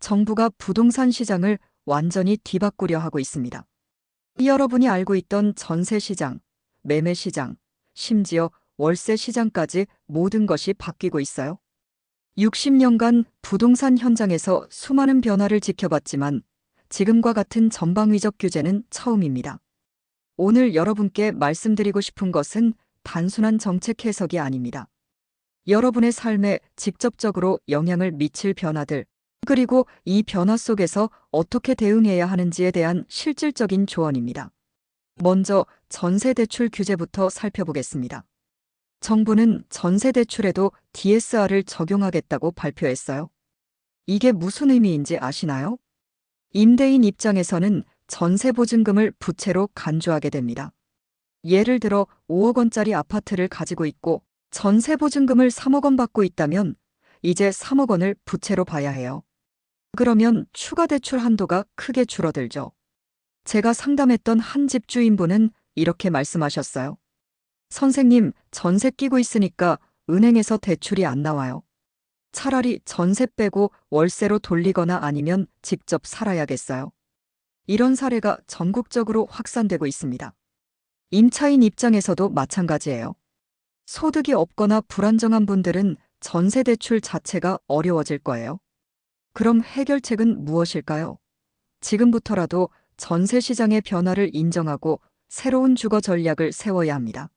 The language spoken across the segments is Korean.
정부가 부동산 시장을 완전히 뒤바꾸려 하고 있습니다. 여러분이 알고 있던 전세 시장, 매매 시장, 심지어 월세 시장까지 모든 것이 바뀌고 있어요. 60년간 부동산 현장에서 수많은 변화를 지켜봤지만 지금과 같은 전방위적 규제는 처음입니다. 오늘 여러분께 말씀드리고 싶은 것은 단순한 정책 해석이 아닙니다. 여러분의 삶에 직접적으로 영향을 미칠 변화들, 그리고 이 변화 속에서 어떻게 대응해야 하는지에 대한 실질적인 조언입니다. 먼저 전세 대출 규제부터 살펴보겠습니다. 정부는 전세 대출에도 DSR을 적용하겠다고 발표했어요. 이게 무슨 의미인지 아시나요? 임대인 입장에서는 전세 보증금을 부채로 간주하게 됩니다. 예를 들어 5억 원짜리 아파트를 가지고 있고 전세 보증금을 3억 원 받고 있다면 이제 3억 원을 부채로 봐야 해요. 그러면 추가 대출 한도가 크게 줄어들죠. 제가 상담했던 한 집주인분은 이렇게 말씀하셨어요. 선생님, 전세 끼고 있으니까 은행에서 대출이 안 나와요. 차라리 전세 빼고 월세로 돌리거나 아니면 직접 살아야겠어요. 이런 사례가 전국적으로 확산되고 있습니다. 임차인 입장에서도 마찬가지예요. 소득이 없거나 불안정한 분들은 전세 대출 자체가 어려워질 거예요. 그럼 해결책은 무엇일까요? 지금부터라도 전세 시장의 변화를 인정하고 새로운 주거 전략을 세워야 합니다.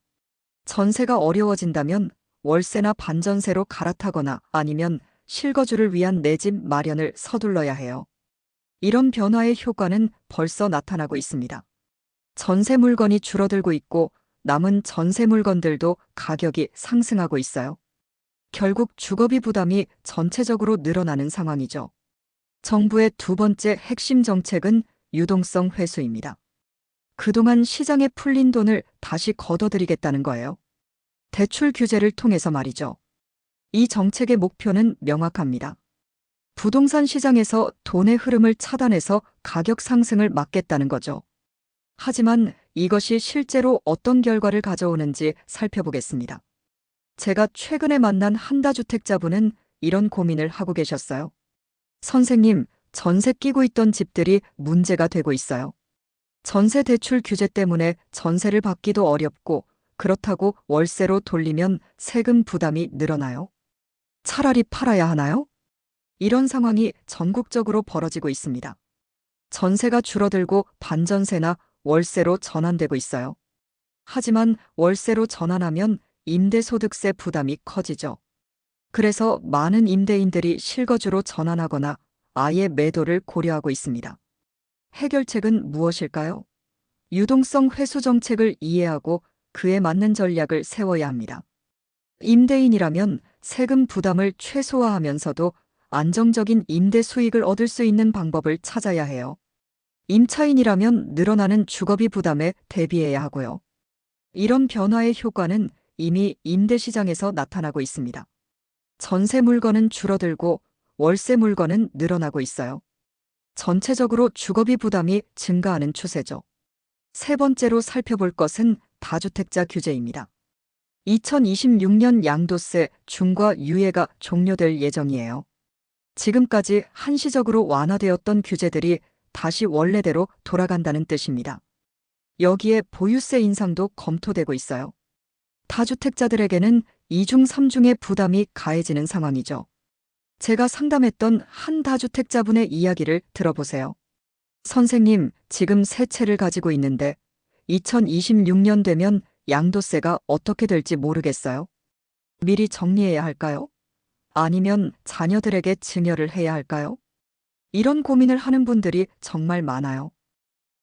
전세가 어려워진다면 월세나 반전세로 갈아타거나 아니면 실거주를 위한 내 집 마련을 서둘러야 해요. 이런 변화의 효과는 벌써 나타나고 있습니다. 전세 물건이 줄어들고 있고 남은 전세 물건들도 가격이 상승하고 있어요. 결국 주거비 부담이 전체적으로 늘어나는 상황이죠. 정부의 두 번째 핵심 정책은 유동성 회수입니다. 그동안 시장에 풀린 돈을 다시 걷어들이겠다는 거예요. 대출 규제를 통해서 말이죠. 이 정책의 목표는 명확합니다. 부동산 시장에서 돈의 흐름을 차단해서 가격 상승을 막겠다는 거죠. 하지만 이것이 실제로 어떤 결과를 가져오는지 살펴보겠습니다. 제가 최근에 만난 한 다주택자분은 이런 고민을 하고 계셨어요. 선생님, 전세 끼고 있던 집들이 문제가 되고 있어요. 전세 대출 규제 때문에 전세를 받기도 어렵고 그렇다고 월세로 돌리면 세금 부담이 늘어나요. 차라리 팔아야 하나요? 이런 상황이 전국적으로 벌어지고 있습니다. 전세가 줄어들고 반전세나 월세로 전환되고 있어요. 하지만 월세로 전환하면 임대소득세 부담이 커지죠. 그래서 많은 임대인들이 실거주로 전환하거나 아예 매도를 고려하고 있습니다. 해결책은 무엇일까요? 유동성 회수 정책을 이해하고 그에 맞는 전략을 세워야 합니다. 임대인이라면 세금 부담을 최소화하면서도 안정적인 임대 수익을 얻을 수 있는 방법을 찾아야 해요. 임차인이라면 늘어나는 주거비 부담에 대비해야 하고요. 이런 변화의 효과는 이미 임대 시장에서 나타나고 있습니다. 전세 물건은 줄어들고 월세 물건은 늘어나고 있어요. 전체적으로 주거비 부담이 증가하는 추세죠. 세 번째로 살펴볼 것은 다주택자 규제입니다. 2026년 양도세 중과 유예가 종료될 예정이에요. 지금까지 한시적으로 완화되었던 규제들이 다시 원래대로 돌아간다는 뜻입니다. 여기에 보유세 인상도 검토되고 있어요. 다주택자들에게는 2중 3중의 부담이 가해지는 상황이죠. 제가 상담했던 한 다주택자분의 이야기를 들어보세요. 선생님, 지금 세 채를 가지고 있는데 2026년 되면 양도세가 어떻게 될지 모르겠어요. 미리 정리해야 할까요? 아니면 자녀들에게 증여를 해야 할까요? 이런 고민을 하는 분들이 정말 많아요.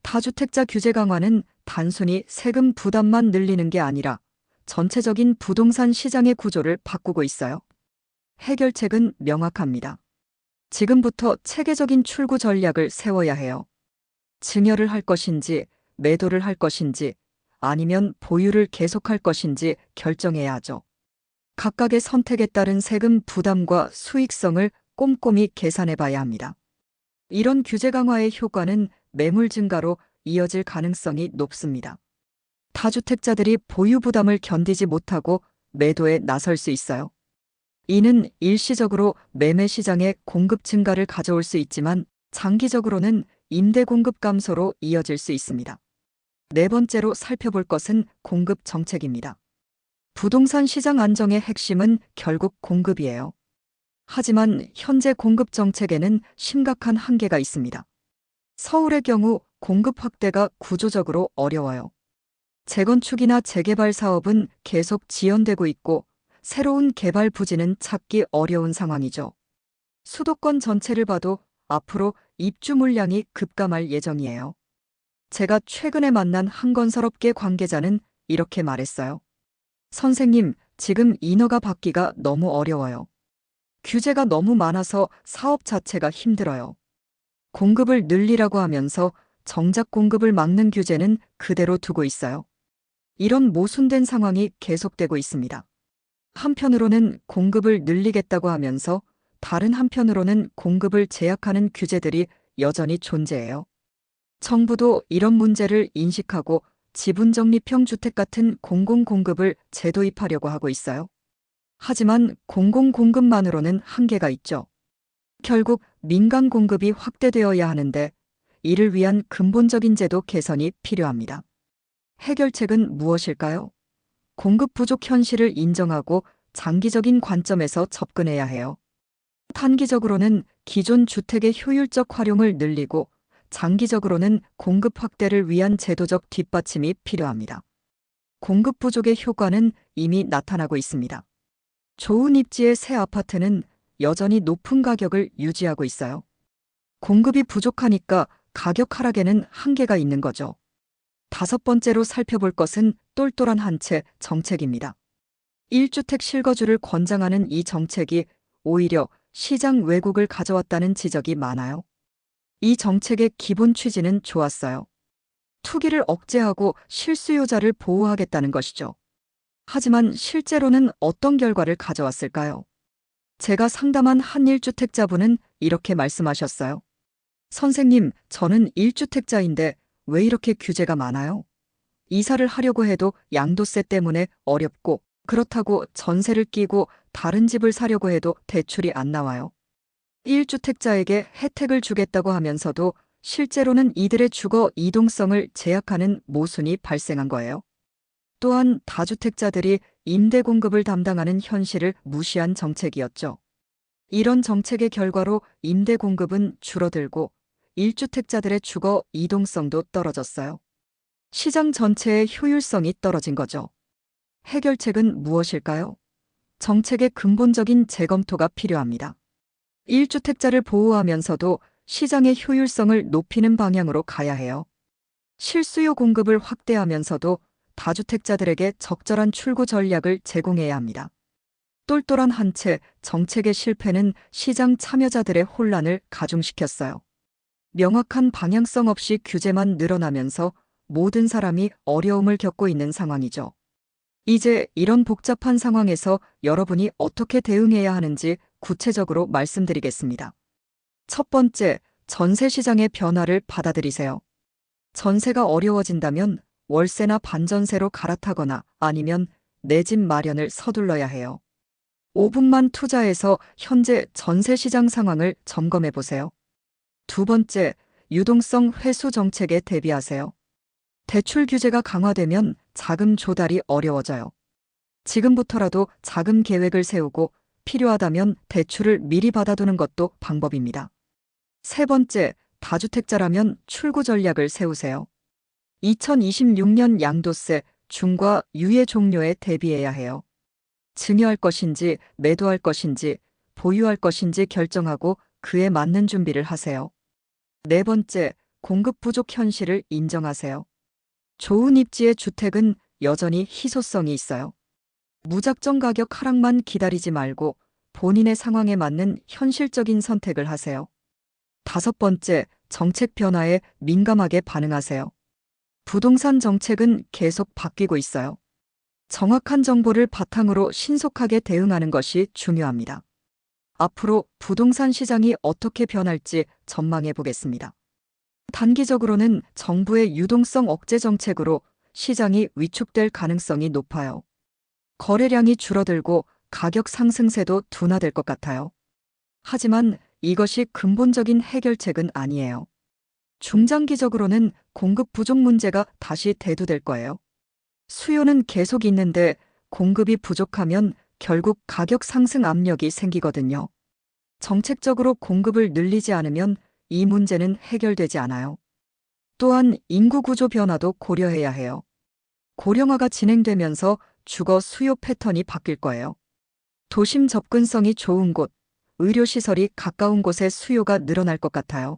다주택자 규제 강화는 단순히 세금 부담만 늘리는 게 아니라 전체적인 부동산 시장의 구조를 바꾸고 있어요. 해결책은 명확합니다. 지금부터 체계적인 출구 전략을 세워야 해요. 증여를 할 것인지, 매도를 할 것인지, 아니면 보유를 계속할 것인지 결정해야 하죠. 각각의 선택에 따른 세금 부담과 수익성을 꼼꼼히 계산해 봐야 합니다. 이런 규제 강화의 효과는 매물 증가로 이어질 가능성이 높습니다. 다주택자들이 보유 부담을 견디지 못하고 매도에 나설 수 있어요. 이는 일시적으로 매매 시장의 공급 증가를 가져올 수 있지만 장기적으로는 임대 공급 감소로 이어질 수 있습니다. 네 번째로 살펴볼 것은 공급 정책입니다. 부동산 시장 안정의 핵심은 결국 공급이에요. 하지만 현재 공급 정책에는 심각한 한계가 있습니다. 서울의 경우 공급 확대가 구조적으로 어려워요. 재건축이나 재개발 사업은 계속 지연되고 있고 새로운 개발 부지는 찾기 어려운 상황이죠. 수도권 전체를 봐도 앞으로 입주 물량이 급감할 예정이에요. 제가 최근에 만난 한 건설업계 관계자는 이렇게 말했어요. 선생님, 지금 인허가 받기가 너무 어려워요. 규제가 너무 많아서 사업 자체가 힘들어요. 공급을 늘리라고 하면서 정작 공급을 막는 규제는 그대로 두고 있어요. 이런 모순된 상황이 계속되고 있습니다. 한편으로는 공급을 늘리겠다고 하면서 다른 한편으로는 공급을 제약하는 규제들이 여전히 존재해요. 정부도 이런 문제를 인식하고 지분적립형 주택 같은 공공공급을 재도입하려고 하고 있어요. 하지만 공공공급만으로는 한계가 있죠. 결국 민간 공급이 확대되어야 하는데 이를 위한 근본적인 제도 개선이 필요합니다. 해결책은 무엇일까요? 공급 부족 현실을 인정하고 장기적인 관점에서 접근해야 해요. 단기적으로는 기존 주택의 효율적 활용을 늘리고 장기적으로는 공급 확대를 위한 제도적 뒷받침이 필요합니다. 공급 부족의 효과는 이미 나타나고 있습니다. 좋은 입지의 새 아파트는 여전히 높은 가격을 유지하고 있어요. 공급이 부족하니까 가격 하락에는 한계가 있는 거죠. 다섯 번째로 살펴볼 것은 똘똘한 한 채 정책입니다. 1주택 실거주를 권장하는 이 정책이 오히려 시장 왜곡을 가져왔다는 지적이 많아요. 이 정책의 기본 취지는 좋았어요. 투기를 억제하고 실수요자를 보호하겠다는 것이죠. 하지만 실제로는 어떤 결과를 가져왔을까요? 제가 상담한 한 1주택자분은 이렇게 말씀하셨어요. 선생님, 저는 1주택자인데 왜 이렇게 규제가 많아요? 이사를 하려고 해도 양도세 때문에 어렵고 그렇다고 전세를 끼고 다른 집을 사려고 해도 대출이 안 나와요. 1주택자에게 혜택을 주겠다고 하면서도 실제로는 이들의 주거 이동성을 제약하는 모순이 발생한 거예요. 또한 다주택자들이 임대 공급을 담당하는 현실을 무시한 정책이었죠. 이런 정책의 결과로 임대 공급은 줄어들고 1주택자들의 주거 이동성도 떨어졌어요. 시장 전체의 효율성이 떨어진 거죠. 해결책은 무엇일까요? 정책의 근본적인 재검토가 필요합니다. 1주택자를 보호하면서도 시장의 효율성을 높이는 방향으로 가야 해요. 실수요 공급을 확대하면서도 다주택자들에게 적절한 출구 전략을 제공해야 합니다. 똘똘한 한 채 정책의 실패는 시장 참여자들의 혼란을 가중시켰어요. 명확한 방향성 없이 규제만 늘어나면서 모든 사람이 어려움을 겪고 있는 상황이죠. 이제 이런 복잡한 상황에서 여러분이 어떻게 대응해야 하는지 구체적으로 말씀드리겠습니다. 첫 번째, 전세 시장의 변화를 받아들이세요. 전세가 어려워진다면 월세나 반전세로 갈아타거나 아니면 내 집 마련을 서둘러야 해요. 5분만 투자해서 현재 전세 시장 상황을 점검해 보세요. 두 번째, 유동성 회수 정책에 대비하세요. 대출 규제가 강화되면 자금 조달이 어려워져요. 지금부터라도 자금 계획을 세우고 필요하다면 대출을 미리 받아두는 것도 방법입니다. 세 번째, 다주택자라면 출구 전략을 세우세요. 2026년 양도세 중과 유예 종료에 대비해야 해요. 증여할 것인지 매도할 것인지 보유할 것인지 결정하고 그에 맞는 준비를 하세요. 네 번째, 공급 부족 현실을 인정하세요. 좋은 입지의 주택은 여전히 희소성이 있어요. 무작정 가격 하락만 기다리지 말고 본인의 상황에 맞는 현실적인 선택을 하세요. 다섯 번째, 정책 변화에 민감하게 반응하세요. 부동산 정책은 계속 바뀌고 있어요. 정확한 정보를 바탕으로 신속하게 대응하는 것이 중요합니다. 앞으로 부동산 시장이 어떻게 변할지 전망해 보겠습니다. 단기적으로는 정부의 유동성 억제 정책으로 시장이 위축될 가능성이 높아요. 거래량이 줄어들고 가격 상승세도 둔화될 것 같아요. 하지만 이것이 근본적인 해결책은 아니에요. 중장기적으로는 공급 부족 문제가 다시 대두될 거예요. 수요는 계속 있는데 공급이 부족하면 결국 가격 상승 압력이 생기거든요. 정책적으로 공급을 늘리지 않으면 이 문제는 해결되지 않아요. 또한 인구 구조 변화도 고려해야 해요. 고령화가 진행되면서 주거 수요 패턴이 바뀔 거예요. 도심 접근성이 좋은 곳, 의료시설이 가까운 곳에 수요가 늘어날 것 같아요.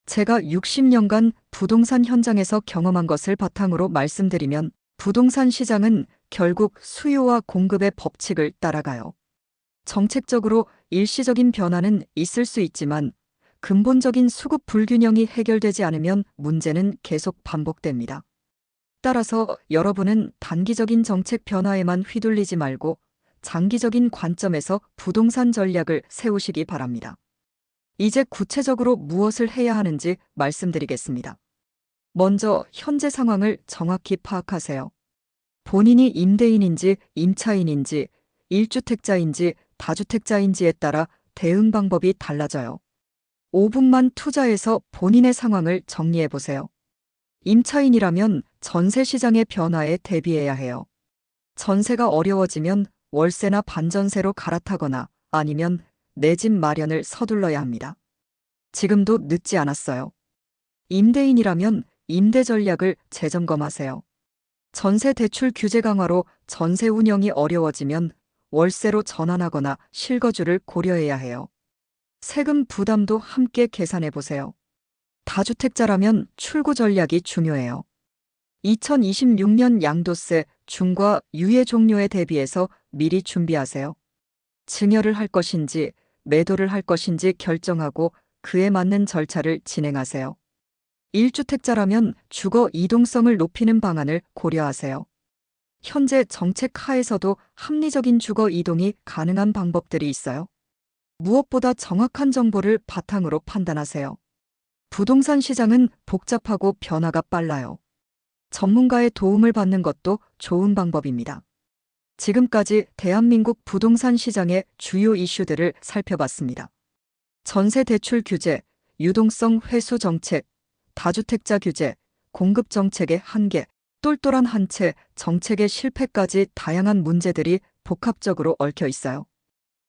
제가 60년간 부동산 현장에서 경험한 것을 바탕으로 말씀드리면 부동산 시장은 결국 수요와 공급의 법칙을 따라가요. 정책적으로 일시적인 변화는 있을 수 있지만 근본적인 수급 불균형이 해결되지 않으면 문제는 계속 반복됩니다. 따라서 여러분은 단기적인 정책 변화에만 휘둘리지 말고 장기적인 관점에서 부동산 전략을 세우시기 바랍니다. 이제 구체적으로 무엇을 해야 하는지 말씀드리겠습니다. 먼저 현재 상황을 정확히 파악하세요. 본인이 임대인인지 임차인인지 1주택자인지 다주택자인지에 따라 대응 방법이 달라져요. 5분만 투자해서 본인의 상황을 정리해 보세요. 임차인이라면 전세 시장의 변화에 대비해야 해요. 전세가 어려워지면 월세나 반전세로 갈아타거나 아니면 내 집 마련을 서둘러야 합니다. 지금도 늦지 않았어요. 임대인이라면 임대 전략을 재점검하세요. 전세 대출 규제 강화로 전세 운영이 어려워지면 월세로 전환하거나 실거주를 고려해야 해요. 세금 부담도 함께 계산해 보세요. 다주택자라면 출구 전략이 중요해요. 2026년 양도세 중과 유예 종료에 대비해서 미리 준비하세요. 증여를 할 것인지 매도를 할 것인지 결정하고 그에 맞는 절차를 진행하세요. 1주택자라면 주거 이동성을 높이는 방안을 고려하세요. 현재 정책 하에서도 합리적인 주거 이동이 가능한 방법들이 있어요. 무엇보다 정확한 정보를 바탕으로 판단하세요. 부동산 시장은 복잡하고 변화가 빨라요. 전문가의 도움을 받는 것도 좋은 방법입니다. 지금까지 대한민국 부동산 시장의 주요 이슈들을 살펴봤습니다. 전세 대출 규제, 유동성 회수 정책, 다주택자 규제, 공급 정책의 한계, 똘똘한 한 채 정책의 실패까지 다양한 문제들이 복합적으로 얽혀 있어요.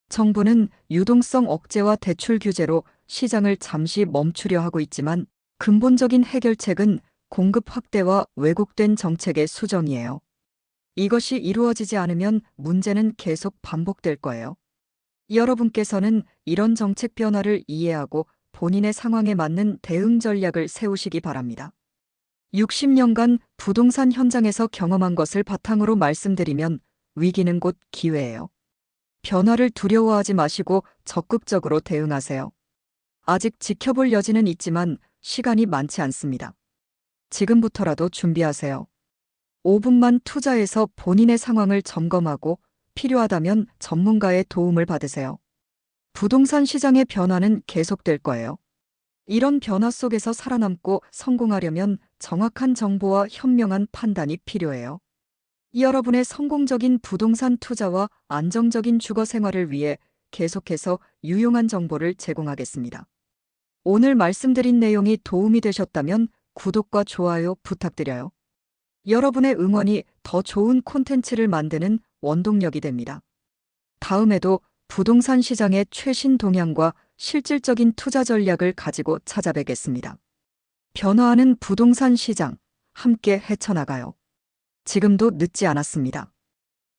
정부는 유동성 억제와 대출 규제로 시장을 잠시 멈추려 하고 있지만 근본적인 해결책은 공급 확대와 왜곡된 정책의 수정이에요. 이것이 이루어지지 않으면 문제는 계속 반복될 거예요. 여러분께서는 이런 정책 변화를 이해하고 본인의 상황에 맞는 대응 전략을 세우시기 바랍니다. 60년간 부동산 현장에서 경험한 것을 바탕으로 말씀드리면 위기는 곧 기회예요. 변화를 두려워하지 마시고 적극적으로 대응하세요. 아직 지켜볼 여지는 있지만 시간이 많지 않습니다. 지금부터라도 준비하세요. 5분만 투자해서 본인의 상황을 점검하고 필요하다면 전문가의 도움을 받으세요. 부동산 시장의 변화는 계속될 거예요. 이런 변화 속에서 살아남고 성공하려면 정확한 정보와 현명한 판단이 필요해요. 여러분의 성공적인 부동산 투자와 안정적인 주거 생활을 위해 계속해서 유용한 정보를 제공하겠습니다. 오늘 말씀드린 내용이 도움이 되셨다면 구독과 좋아요 부탁드려요. 여러분의 응원이 더 좋은 콘텐츠를 만드는 원동력이 됩니다. 다음에도 부동산 시장의 최신 동향과 실질적인 투자 전략을 가지고 찾아뵙겠습니다. 변화하는 부동산 시장, 함께 헤쳐나가요. 지금도 늦지 않았습니다.